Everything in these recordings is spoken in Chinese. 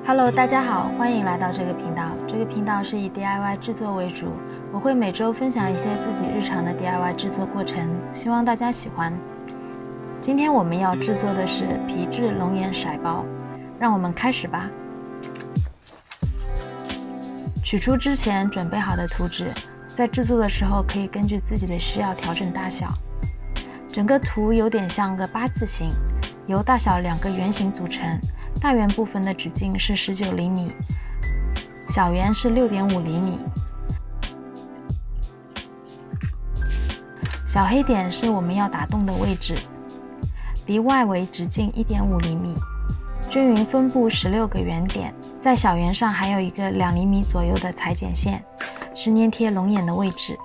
Hello， 大家好，欢迎来到这个频道。这个频道是以 DIY 制作为主，我会每周分享一些自己日常的 DIY 制作过程，希望大家喜欢。今天我们要制作的是皮质龙眼骰包，让我们开始吧。取出之前准备好的图纸，在制作的时候可以根据自己的需要调整大小。整个图有点像个八字形，由大小2个圆形组成。大圆部分的直径是19厘米，小圆是6.5厘米。小黑点是我们要打洞的位置，离外围直径1.5厘米，均匀分布16个圆点。在小圆上还有一个2厘米左右的裁剪线，是粘贴龙眼的位置。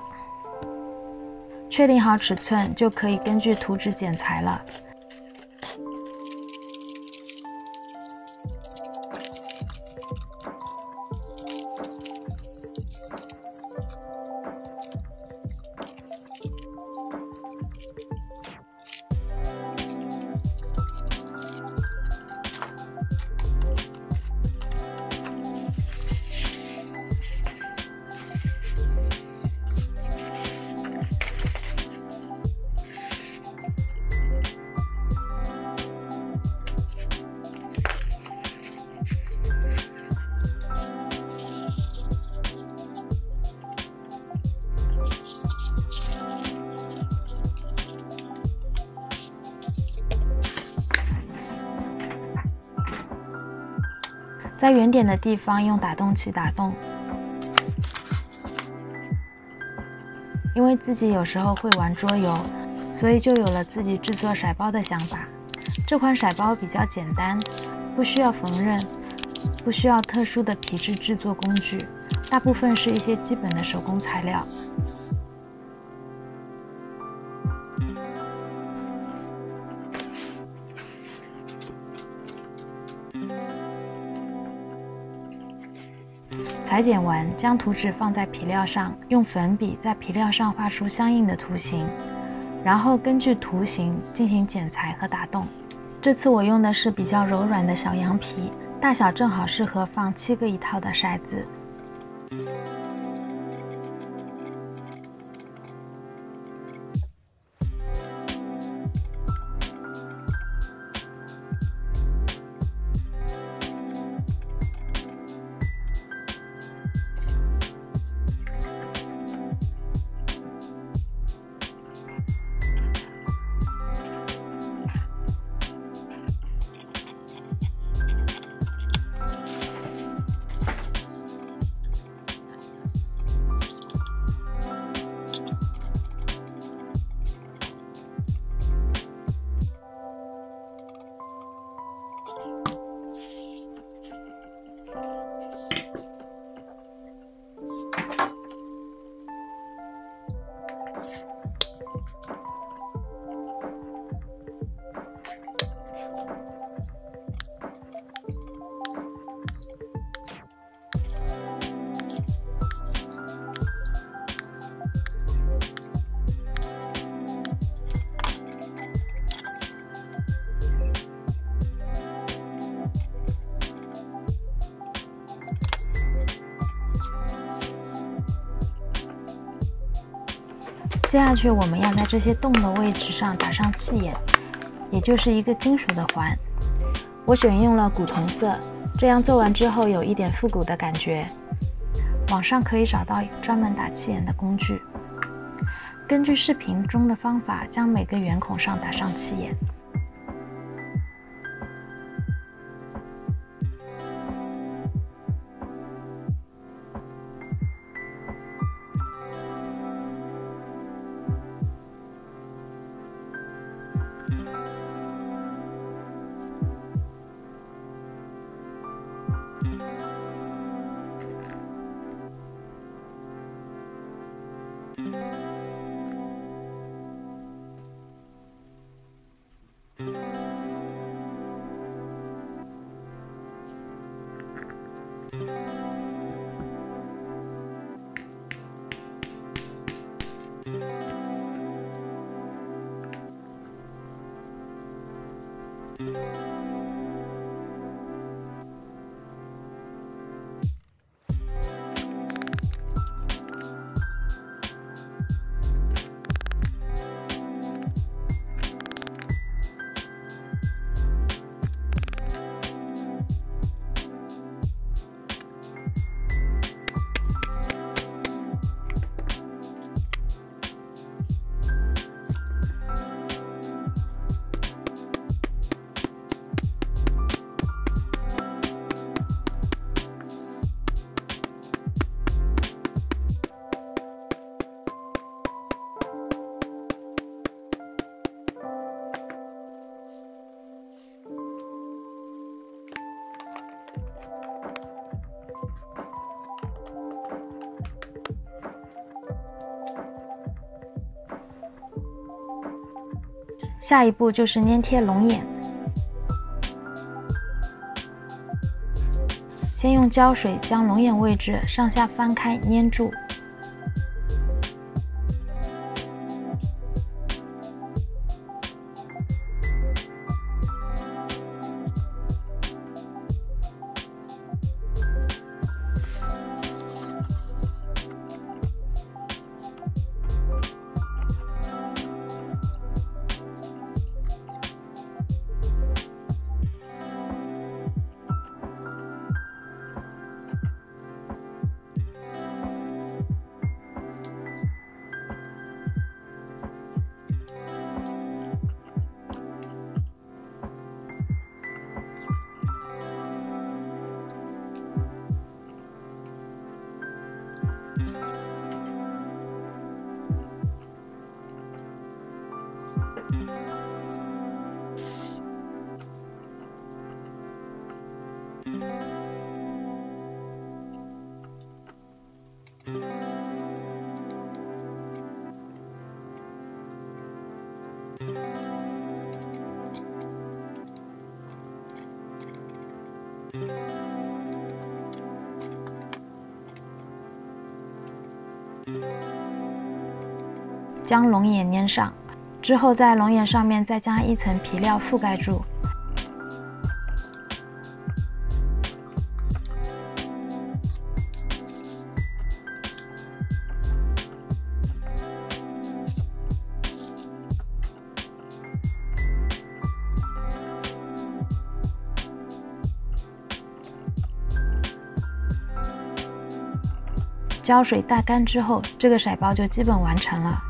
确定好尺寸，就可以根据图纸剪裁了。在圆点的地方用打洞器打洞，因为自己有时候会玩桌游，所以就有了自己制作骰包的想法。这款骰包比较简单，不需要缝纫，不需要特殊的皮质制作工具，大部分是一些基本的手工材料。裁剪完，将图纸放在皮料上，用粉笔在皮料上画出相应的图形，然后根据图形进行剪裁和打洞。这次我用的是比较柔软的小羊皮，大小正好适合放7个一套的骰子。接下去我们要在这些洞的位置上打上气眼，也就是一个金属的环。我选用了古铜色，这样做完之后有一点复古的感觉。网上可以找到专门打气眼的工具。根据视频中的方法，将每个圆孔上打上气眼。下一步就是粘贴龙眼。先用胶水将龙眼位置上下翻开粘住。将龙眼粘上，之后在龙眼上面再将一层皮料覆盖住。胶水大干之后，这个骰包就基本完成了。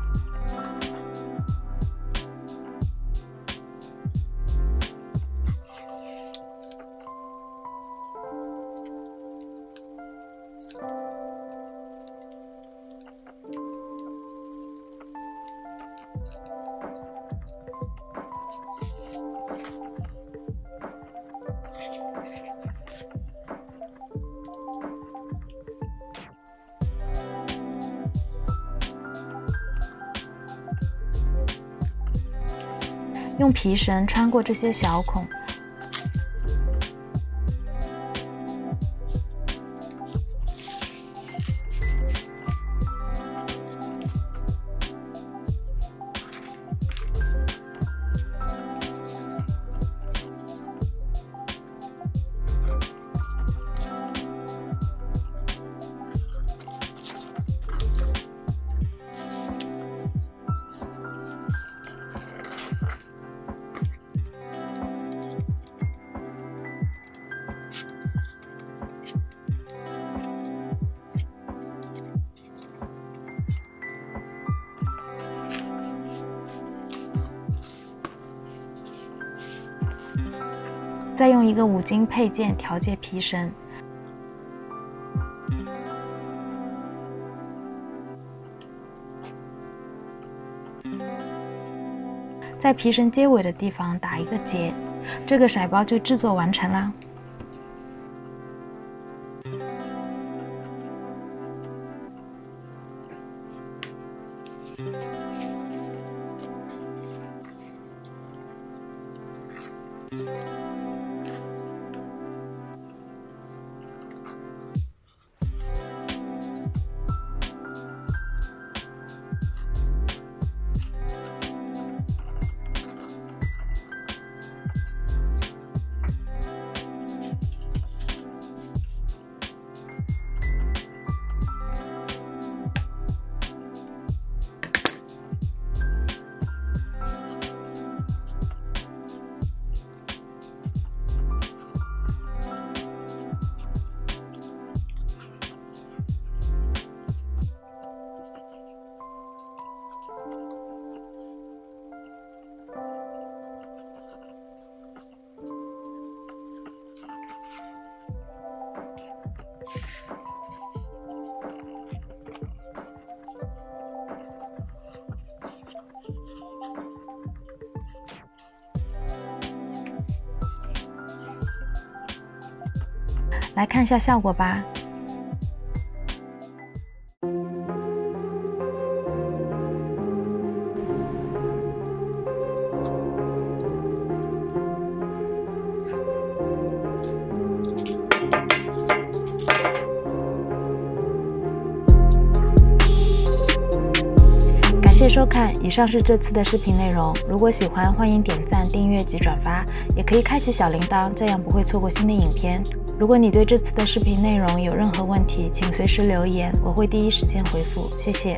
用皮绳穿过这些小孔，再用一个5金配件调节皮绳，在皮绳接尾的地方打一个结，这个骰包就制作完成啦。来看一下效果吧。谢收看，以上是这次的视频内容。如果喜欢，欢迎点赞、订阅及转发，也可以开启小铃铛，这样不会错过新的影片。如果你对这次的视频内容有任何问题，请随时留言，我会第一时间回复。谢谢。